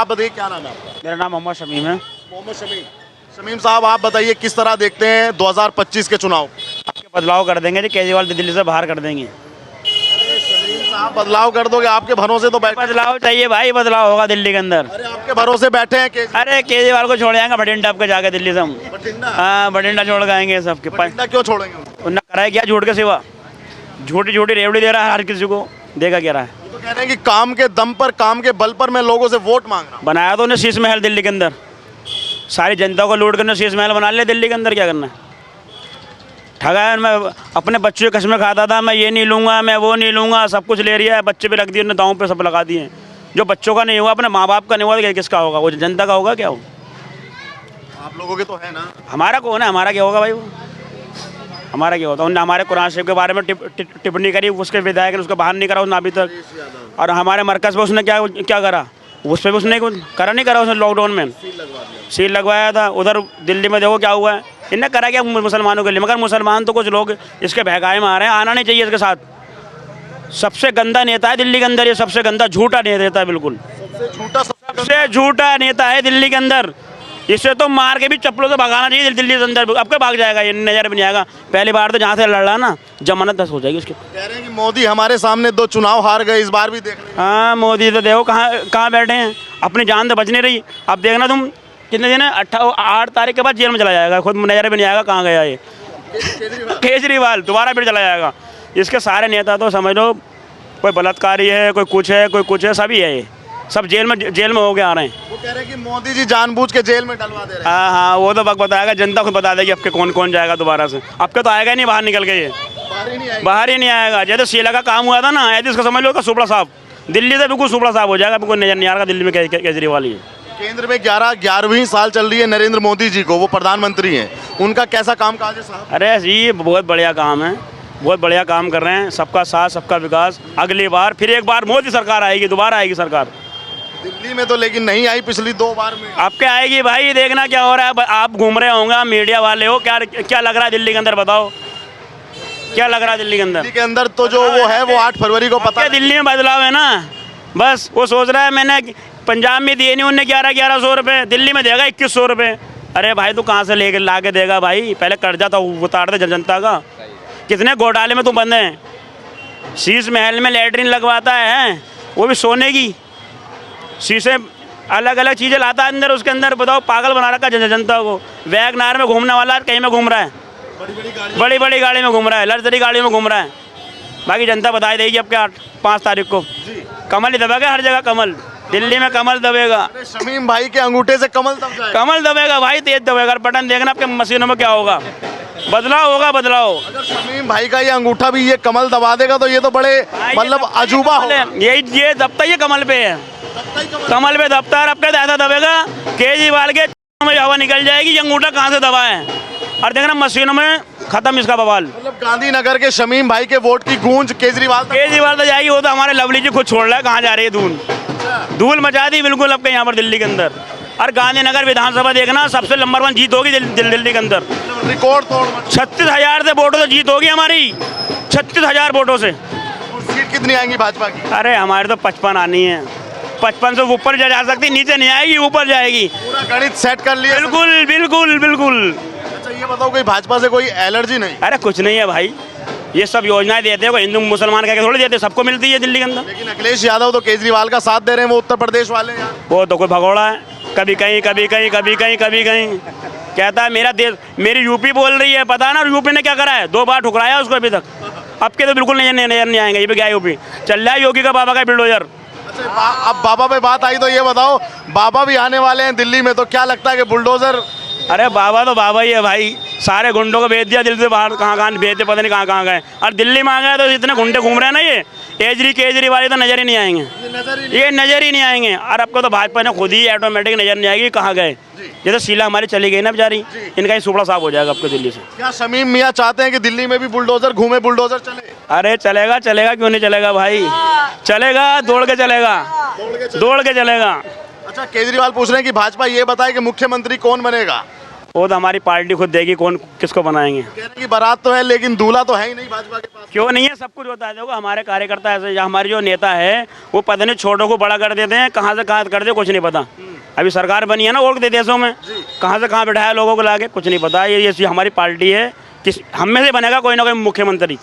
आप बताइए क्या नाम है आपका? मेरा नाम मोहम्मद शमीम है। मोहम्मद शमीम। शमीम साहब आप बताइए किस तरह देखते हैं 2025 के चुनाव? आपके बदलाव कर देंगे जी, केजरीवाल दिल्ली से बाहर कर देंगे। शमीम साहब बदलाव कर दोगे? आपके भरोसे तो बैठे। बदलाव चाहिए भाई, बदलाव होगा दिल्ली के अंदर। अरे आपके भरोसे बैठे हैं अरे केजरीवाल को छोड़ जाएंगे भटिंडा आपके जाके दिल्ली से हम। बठिंडा? हाँ भटिंडा छोड़ के आएंगे सबके पास। बठिंडा क्यों छोड़ेंगे उनको? उन्हें कराया क्या झूठ के सिवा? झूठी झूठी रेवड़ी दे रहा है हर किसी को, देगा क्या रहा है। वो तो कह रहे हैं कि काम के दम पर, काम के बल पर मैं लोगों से वोट मांग रहा हूँ। बनाया तो उन्हें शीश महल दिल्ली के अंदर, सारी जनता को लूट कर शीश महल बना लिया दिल्ली के अंदर। क्या करना है? ठगा। मैं अपने बच्चों की कसमें खाता था, मैं ये नहीं लूँगा, मैं वो नहीं लूँगा, सब कुछ ले लिया है। बच्चे भी रख दिए उन्होंने, दांव पे सब लगा दिए। जो बच्चों का नहीं हुआ, अपने माँ बाप का नहीं हुआ, तो किसका होगा? वो जनता का होगा क्या? हो आप लोगों के तो है ना। हमारा कौन है? हमारा क्या होगा भाई? वो हमारा क्या होता है? उन्होंने हमारे कुरान शरीफ के बारे में टिप्पणी करी, उसके विधायक ने उसको बाहर नहीं करा उसने अभी तक। और हमारे मरकज़ पर उसने क्या करा? उस पर भी उसने करा नहीं करा उसने। लॉकडाउन में सील लगवाया था। उधर दिल्ली में देखो क्या हुआ है। इन्हें करा क्या मुसलमानों के लिए? मगर मुसलमान तो कुछ लोग इसके बहकाए में आ रहे हैं। आना नहीं चाहिए इसके साथ। सबसे गंदा नेता है दिल्ली के अंदर ये, सबसे गंदा झूठा नेता है, बिल्कुल सबसे झूठा नेता है दिल्ली के अंदर। इसे तो मार के भी चप्पलों से भगाना चाहिए दिल्ली के अंदर। अब क्या भाग जाएगा? ये नजर भी नहीं आएगा। पहली बार तो जहाँ से लड़ रहा ना, जमानत 10 हो जाएगी उसकी। कह रहे हैं कि मोदी हमारे सामने 2 चुनाव हार गए, इस बार भी देख लेंगे। हाँ मोदी तो देखो कहाँ बैठे हैं। अपनी जान तो बच नहीं रही। अब देखना तुम कितने दिन है, 8 तारीख के बाद जेल में चला जाएगा। खुद नजर भी नहीं आएगा कहाँ गया ये केजरीवाल। दोबारा फिर चला जाएगा। इसके सारे नेता तो समझ लो कोई बलात्कारी है, कोई कुछ है, कोई कुछ है, सभी है। ये सब जेल में हो गए आ रहे हैं। वो कह रहे हैं कि मोदी जी जानबूझ के जेल में डलवा दे रहे हैं। हाँ वो तो वक्त बताएगा, जनता खुद बता देगी आपके कौन कौन जाएगा दोबारा से। आपके तो आएगा ही नहीं बाहर निकल के। ये बाहर ही नहीं आएगा। जैसे शीला का काम हुआ था ना, ऐसे इसका समझ लो सुपड़ा साफ। दिल्ली से बिल्कुल सुपड़ा साफ हो जाएगा। बिल्कुल नजर नहीं आ रहा दिल्ली में केजरीवाल ही। केंद्र में 11वीं साल चल रही है नरेंद्र मोदी जी को, वो प्रधानमंत्री हैं। उनका कैसा काम काज है साहब? अरे जी बहुत बढ़िया काम है, बहुत बढ़िया काम कर रहे हैं। सबका साथ सबका विकास। अगली बार फिर एक बार मोदी सरकार आएगी, दोबारा आएगी सरकार। दिल्ली में तो लेकिन नहीं आई पिछली 2 बार में। आपके आएगी भाई, देखना क्या हो रहा है। आप घूम रहे होंगे, मीडिया वाले हो, क्या लग रहा है दिल्ली के अंदर? बताओ क्या लग रहा है दिल्ली के अंदर? दिल्ली के अंदर तो जो वो है वो 8 फरवरी को पता। दिल्ली में बदलाव है ना, बस वो सोच रहा है मैंने पंजाब में दिए नहीं उन्हें 1100 रुपये, दिल्ली में देगा 2100 रुपये। अरे भाई तू कहाँ से लेके ला के देगा भाई? पहले कर्जा तो उतार दे जनता का। कितने घोटाले में तू बंद है। शीश महल में लैटरिन लगवाता है, वो भी सोने की शीशे, अलग अलग चीज़ें लाता है अंदर, उसके अंदर। बताओ पागल बना रखा जनता को। वैगनार में घूमने वाला कहीं में घूम रहा है, बड़ी बड़ी गाड़ी में घूम रहा है, लग्जरी गाड़ी में घूम रहा है। बाकी जनता बताई देगी अब क्या 5 तारीख को। कमल ही दबेगा हर जगह, कमल। दिल्ली में कमल दबेगा। शमीम भाई के अंगूठे से कमल दब जाएगा। कमल दबेगा भाई, तेज दबेगा। बटन देखना आपके मशीनों में क्या होगा। बदलाव होगा, बदलाव। अगर शमीम भाई का ये अंगूठा भी ये कमल दबा देगा तो ये तो बड़े मतलब अजूबा होगा। ये दबता ही कमल पे है, कमल पे दबता है। अब क्या ऐसा दबेगा केजरीवाल के में हवा निकल जाएगी। अंगूठा कहाँ से दबा है? और देखना मशीनों में खत्म इसका बवाल। मतलब गांधीनगर के शमीम भाई के वोट की गूंज केजरीवाल तो जाएगी। वो तो हमारे लवली जी खुद छोड़ रहा है। कहाँ जा रही है? धूल मचा दी बिल्कुल आपके यहाँ पर दिल्ली के अंदर। और गांधीनगर विधानसभा देखना, सबसे नंबर 1 जीत होगी दिल्ली के अंदर। रिकॉर्ड तोड़ 36,000 से वोटों से जीत होगी हमारी, 36,000 वोटों से। सीट कितनी आएंगी भाजपा की? अरे हमारे तो 55 आनी है। 55 से ऊपर जा सकती, नीचे नहीं आएगी, ऊपर जाएगी। पूरा गणित सेट कर लिया। बिल्कुल बिल्कुल बिल्कुल। अच्छा ये बताओ कोई भाजपा से कोई एलर्जी नहीं? अरे कुछ नहीं है भाई, ये सब योजनाएं देते हैं, हिंदू मुसलमान कह के थोड़ी देते, सबको मिलती है दिल्ली के अंदर। लेकिन अखिलेश यादव तो केजरीवाल का साथ दे रहे हैं, वो उत्तर प्रदेश वाले हैं। वो तो कोई भगोड़ा है, कभी कहीं कभी कहीं कभी कहीं कभी कहीं कहता है मेरा देश, मेरी यूपी बोल रही है। पता है ना यूपी ने क्या करा है? 2 बार ठुकराया उसको अभी तक। अब के तो बिल्कुल नजर नहीं आएंगे। ये भी क्या यूपी चल रहा है योगी का बाबा का बिल्डोजर। अच्छा अब बाबा पे बात आई तो ये बताओ, बाबा भी आने वाले हैं दिल्ली में, तो क्या लगता है कि बुलडोजर? अरे बाबा तो बाबा ही है भाई, सारे गुंडों को भेज दिया दिल्ली से बाहर। कहाँ भेजते पता नहीं कहाँ गए। और दिल्ली में आ गए तो इतने गुंडे घूम रहे हैं ना, ये केजरीवाल तो नजर ही नहीं आएंगे, ये नजर ही नहीं आएंगे। और आपको तो भाजपा ने खुद ही ऑटोमेटिक नजर नहीं आएगी कहाँ गए। जैसे शीला हमारी चली गई ना बेचारी, इनका ही सुपड़ा साफ हो जाएगा आपको दिल्ली से। क्या शमीम मियाँ चाहते हैं कि दिल्ली में भी बुलडोजर घूमे, बुलडोजर चले? अरे चलेगा चलेगा, क्यों नहीं चलेगा भाई? चलेगा, दौड़ के चलेगा, दौड़ के चलेगा। अच्छा केजरीवाल पूछ रहे हैं कि भाजपा ये बताए कि मुख्यमंत्री कौन बनेगा? वो तो हमारी पार्टी खुद देगी कौन किसको बनाएंगे। कह रहे हैं कि बारात तो है लेकिन दूल्हा तो है ही नहीं भाजपा के पास। क्यों नहीं है, सब कुछ होता है। देखो हमारे कार्यकर्ता ऐसे, या हमारे जो नेता है वो पता नहीं छोटों को बड़ा कर देते हैं, कहाँ से कहाँ कर दे कुछ नहीं पता। अभी सरकार बनी है ना और के देशों में, कहाँ से कहाँ बैठाया लोगों को लाके कुछ नहीं पता। ये हमारी पार्टी है, किस हम में से बनेगा कोई ना कोई मुख्यमंत्री।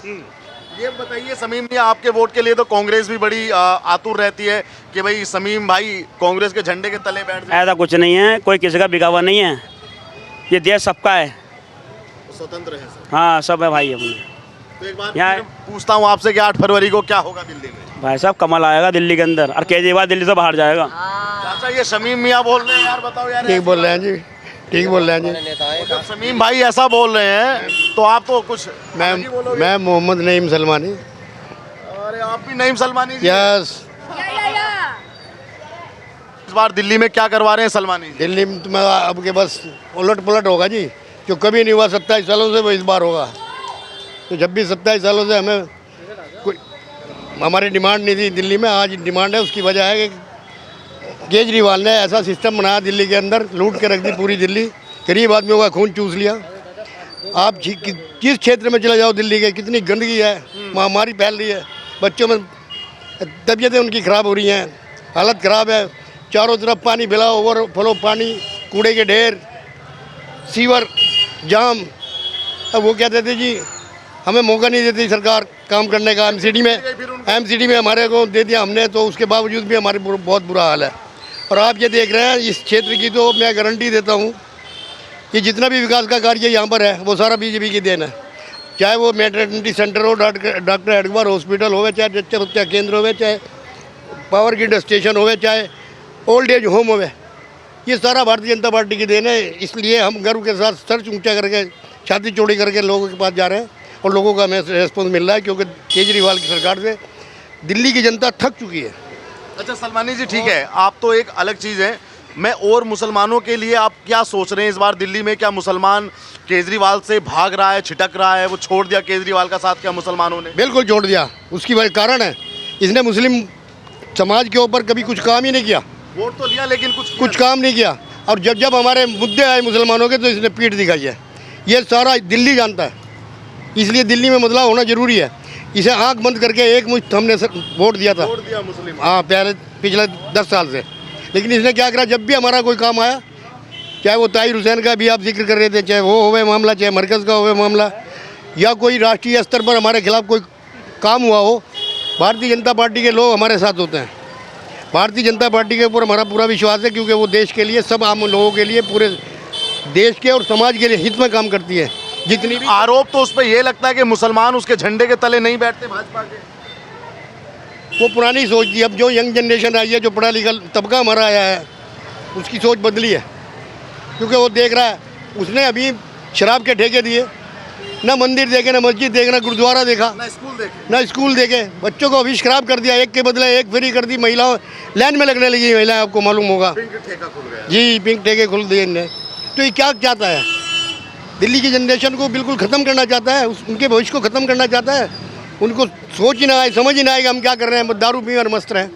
ये बताइए समीम जी, आपके वोट के लिए तो कांग्रेस भी बड़ी आतुर रहती है कि भाई समीम भाई कांग्रेस के झंडे के तले बैठ जाए। ऐसा कुछ नहीं है, कोई किसी का बिगावा नहीं है, ये देश सबका है। स्वतंत्र है सर। हाँ सब है भाई अपने। तो एक बात यहाँ- फिर पूछता हूँ आपसे कि 8 फरवरी को क्या होगा दिल्ली में? भाई साहब कमल आएगा दिल्ली के अंदर और केजरीवाल दिल्ली से बाहर जाएगा। चाचा ये शमीम मियाँ बोल रहे हैं यार, बताओ यार। ठीक बोल रहे हैं जी, ठीक बोल रहे हैं जी। जब समीम भाई ऐसा बोल रहे हैं तो आप तो कुछ अलग ही बोलोगे। मैं मोहम्मद नईम सलमानी। अरे आप भी नईम सलमानी जी? यस। इस बार दिल्ली में क्या करवा रहे हैं सलमानी जी? दिल्ली में तो मैं अब के बस उलट पुलट होगा जी, जो कभी नहीं हुआ 27 सालों से वो इस बार होगा। तो जब भी 27 सालों से हमें कोई हमारी डिमांड नहीं थी दिल्ली में, आज डिमांड है। उसकी वजह है कि केजरीवाल ने ऐसा सिस्टम बनाया दिल्ली के अंदर, लूट के रख दी पूरी दिल्ली, गरीब आदमियों का खून चूस लिया। आप जिस क्षेत्र में चले जाओ दिल्ली के, कितनी गंदगी है, महामारी फैल रही है, बच्चों में तबीयतें उनकी ख़राब हो रही हैं, हालत ख़राब है। चारों तरफ पानी फैला, ओवरफ्लो पानी, कूड़े के ढेर, सीवर जाम। अब वो कहते थे जी हमें मौका नहीं देती सरकार काम करने का। एमसीडी में हमारे को दे दिया हमने, तो उसके बावजूद भी हमारे बहुत बुरा हाल है। और आप ये देख रहे हैं इस क्षेत्र की, तो मैं गारंटी देता हूँ कि जितना भी विकास का कार्य यहाँ पर है वो सारा बीजेपी की देन है। चाहे वो मैटरनिटी सेंटर हो, डॉक्टर एडवर हॉस्पिटल हो, चाहे बच्चा केंद्र हो, चाहे पावर ग्रिड स्टेशन हो, चाहे ओल्ड एज होम हो, ये सारा भारतीय जनता पार्टी की देन है। इसलिए हम गर्व के साथ सर ऊंचा करके, छाती चौड़ी करके लोगों के पास जा रहे हैं और लोगों का हमें रेस्पॉन्स मिल रहा है, क्योंकि केजरीवाल की सरकार से दिल्ली की जनता थक चुकी है। अच्छा सलमानी जी ठीक है, आप तो एक अलग चीज़ है, मैं और मुसलमानों के लिए आप क्या सोच रहे हैं इस बार दिल्ली में? क्या मुसलमान केजरीवाल से भाग रहा है, छिटक रहा है, वो छोड़ दिया केजरीवाल का साथ क्या मुसलमानों ने? बिल्कुल छोड़ दिया। उसकी वजह कारण है इसने मुस्लिम समाज के ऊपर कभी कुछ काम ही नहीं किया। वोट तो लिया लेकिन कुछ काम नहीं किया। और जब हमारे मुद्दे आए मुसलमानों के तो इसने पीठ दिखाई है। ये सारा दिल्ली जानता है, इसलिए दिल्ली में बदलाव होना जरूरी है। इसे आंख बंद करके एक मुश्त हमने वोट दिया था, वोट दिया मुस्लिम। हाँ पहले पिछले 10 साल से। लेकिन इसने क्या करा, जब भी हमारा कोई काम आया, चाहे वो ताहिर हुसैन का भी आप जिक्र कर रहे थे, चाहे वो होवे मामला, चाहे मरकज़ का होवे मामला, या कोई राष्ट्रीय स्तर पर हमारे खिलाफ कोई काम हुआ हो, भारतीय जनता पार्टी के लोग हमारे साथ होते हैं। भारतीय जनता पार्टी के ऊपर हमारा पूरा विश्वास है, क्योंकि वो देश के लिए, सब आम लोगों के लिए, पूरे देश के और समाज के लिए हित में काम करती है। जितनी भी आरोप तो उस पर यह लगता है कि मुसलमान उसके झंडे के तले नहीं बैठते भाजपा के। वो पुरानी सोच थी। अब जो यंग जनरेशन आई है, जो पढ़ा लिखा तबका हमारा आया है, उसकी सोच बदली है। क्योंकि वो देख रहा है, उसने अभी शराब के ठेके दिए, ना मंदिर देखे, ना मस्जिद देखे, ना गुरुद्वारा देखा, ना स्कूल देखे। बच्चों को अभी खराब कर दिया, एक के बदले एक फ्री कर दी। महिलाओं लाइन में लगने लगी, महिलाएं, आपको मालूम होगा जी, पिंक ठेके खुल दिए इनने। तो ये क्या चाहता है? दिल्ली की जनरेशन को बिल्कुल ख़त्म करना चाहता है, उनके भविष्य को ख़त्म करना चाहता है। उनको सोच ही ना आए, समझ ही ना आएगा हम क्या कर रहे हैं, दारू पी और मस्त रहें।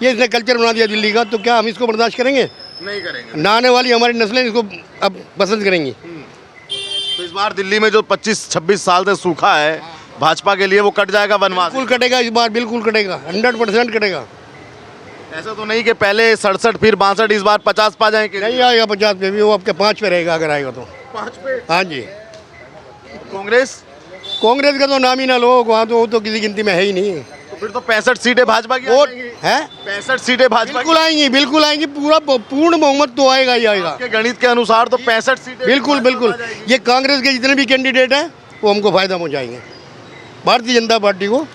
ये इसने कल्चर बना दिया दिल्ली का। तो क्या हम इसको बर्दाश्त करेंगे? नहीं करेंगे। ना आने वाली हमारी नस्लें इसको अब पसंद करेंगी। तो इस बार दिल्ली में जो 25-26 साल से सूखा है भाजपा के लिए, वो कट जाएगा वनवास? बिल्कुल कटेगा इस बार, बिल्कुल कटेगा, 100% कटेगा। ऐसा तो नहीं कि पहले 67 फिर 62, इस बार 50 पा जाएंगे? नहीं आएगा 50 पे भी, वो आपके 5 पे रहेगा अगर आएगा तो। 5 पे? हाँ जी। कांग्रेस का तो नाम ही ना लो, वहाँ तो वो तो किसी गिनती में है ही नहीं। तो फिर तो 65 सीटें भाजपा की वोट आएंगी। है, 65 सीटें भाजपा बिल्कुल आएंगी, बिल्कुल आएंगी। पूर्ण बहुमत तो आएगा ही आएगा। के गणित के अनुसार तो 65 सीटें बिल्कुल बिल्कुल। ये कांग्रेस के जितने भी कैंडिडेट हैं वो हमको फायदा पहुंचाएंगे, भारतीय जनता पार्टी को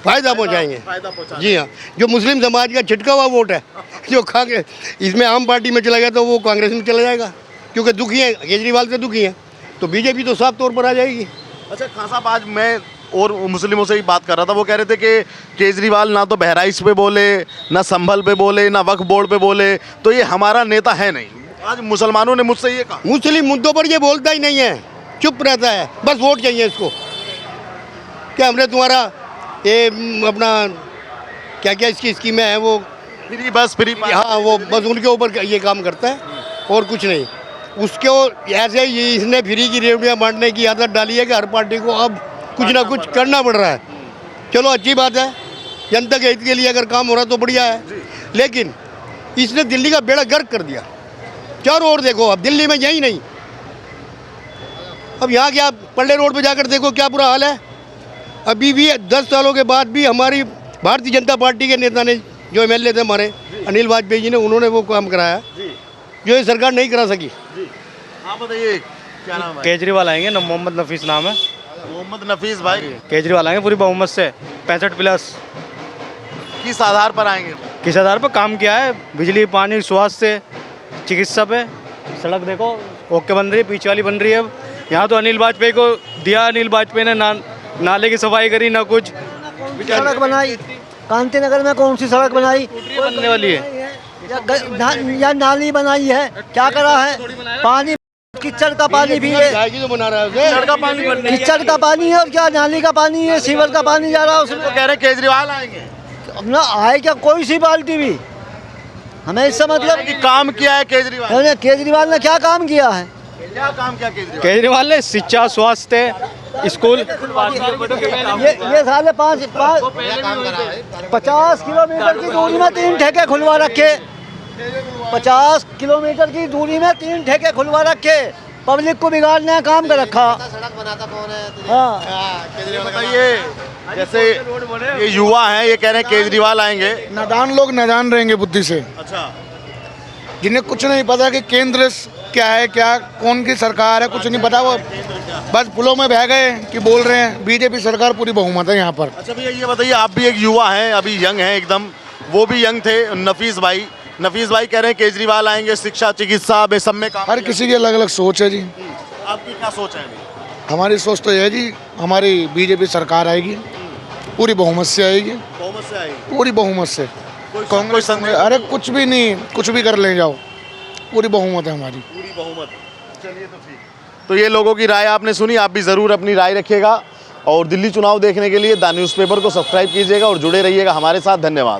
फायदा पहुंचाएंगे। जी हाँ। जो मुस्लिम समाज का छिटका हुआ वोट है, जो कांग्रेस इसमें आम पार्टी में चला गया, तो वो कांग्रेस में चला जाएगा, क्योंकि दुखी है, केजरीवाल से दुखी है। तो बीजेपी तो साफ तौर पर आ जाएगी। अच्छा खान साहब, आज मैं और मुस्लिमों से ही बात कर रहा था, वो कह रहे थे कि केजरीवाल ना तो बहराइच पे बोले, ना संभल पे बोले, ना वक्फ बोर्ड पे बोले, तो ये हमारा नेता है नहीं। आज मुसलमानों ने मुझसे ये कहा। मुस्लिम मुद्दों पर ये बोलता ही नहीं है, चुप रहता है, बस वोट चाहिए इसको। क्या हमने तुम्हारा ये अपना क्या क्या इसकी स्कीमें हैं, वो फ्री बस, फ्री पास। हाँ, वो बस उनके ऊपर ये काम करता है और कुछ नहीं। उसके ऐसे ही इसने फ्री की रेवड़ियाँ बांटने की आदत डाली है कि हर पार्टी को अब कुछ ना कुछ करना पड़ रहा है। चलो अच्छी बात है, जनता के हित के लिए अगर काम हो रहा है तो बढ़िया है, लेकिन इसने दिल्ली का बेड़ा गर्क कर दिया। चारों ओर देखो, अब दिल्ली में यही नहीं, अब यहाँ क्या पल्ले रोड पे जाकर देखो क्या बुरा हाल है। अभी भी 10 सालों के बाद भी हमारी भारतीय जनता पार्टी के नेता ने, जो एमएलए थे हमारे अनिल वाजपेयी जी ने, उन्होंने वो काम कराया जो ये सरकार नहीं करा सकी। आप बताइए क्या नाम है? केजरीवाल आएंगे ना, मोहम्मद नफीस नाम है। मोहम्मद नफीस भाई केजरीवाल आएंगे पूरी बहुमत से, 65+। किस आधार पर आएंगे? किस आधार पर काम किया है? बिजली, पानी, स्वास्थ्य, चिकित्सा पे। सड़क देखो ओके बन रही है, पीछे वाली बन रही है। अब यहाँ तो अनिल वाजपेयी को दिया, अनिल वाजपेयी ने नाले की सफाई करी ना कुछ। सड़क बनाई कांति नगर में, कौन सी सड़क बनाई? बनने वाली है या नाली बनाई है? क्या करा है? पानी कीचड़ का पानी भी है, जो बना रहा है उसे, कीचड़ का पानी है और क्या नाली का पानी है, सीवर का पानी जा रहा है उसमें। तो कह रहे केजरीवाल आएंगे। अब ना आए क्या कोई सी पार्टी भी, हमें इससे मतलब कि काम किया है केजरीवाल। उन्होंने केजरीवाल ने क्या काम किया है? क्या काम किया केजरीवाल? केजरीवाल ने शिक्षा, स्वास्थ्य, स्कूल। ये साले 50 किलोमीटर की दूरी में 3 ठेके खुलवा रखे। 50 किलोमीटर की दूरी में 3 ठेके खुलवा रखे, पब्लिक को बिगाड़ने का काम कर रखा। सड़क बनाता कौन है? हाँ, बताइए, जैसे ये युवा हैं, ये कह रहे हैं केजरीवाल आएंगे। नादान लोग नादान रहेंगे बुद्धि से, अच्छा, जिन्हें कुछ नहीं पता कि केंद्र क्या है, क्या कौन की सरकार है, कुछ नहीं पता। वो बस पुलों में बह गए कि बोल रहे हैं बीजेपी सरकार पूरी बहुमत है यहाँ पर। अच्छा भैया ये बताइए, आप भी एक युवा हैं, अभी यंग हैं एकदम, वो भी यंग थे, नफीस भाई कह रहे हैं केजरीवाल आएंगे, शिक्षा, चिकित्सा में सब में काम। हर किसी की अलग अलग सोच है जी। आपकी क्या सोच है अभी? हमारी सोच तो ये है जी, हमारी बीजेपी सरकार आएगी, पूरी बहुमत से आएगी, बहुमत से आएगी, पूरी बहुमत से। कांग्रेस अरे कुछ भी नहीं, कुछ भी कर ले जाओ, पूरी बहुमत है हमारी। पूरी बहुमत। चलिए तो ठीक। तो ये लोगों की राय आपने सुनी, आप भी ज़रूर अपनी राय रखिएगा और दिल्ली चुनाव देखने के लिए द न्यूज़पेपर को सब्सक्राइब कीजिएगा और जुड़े रहिएगा हमारे साथ। धन्यवाद।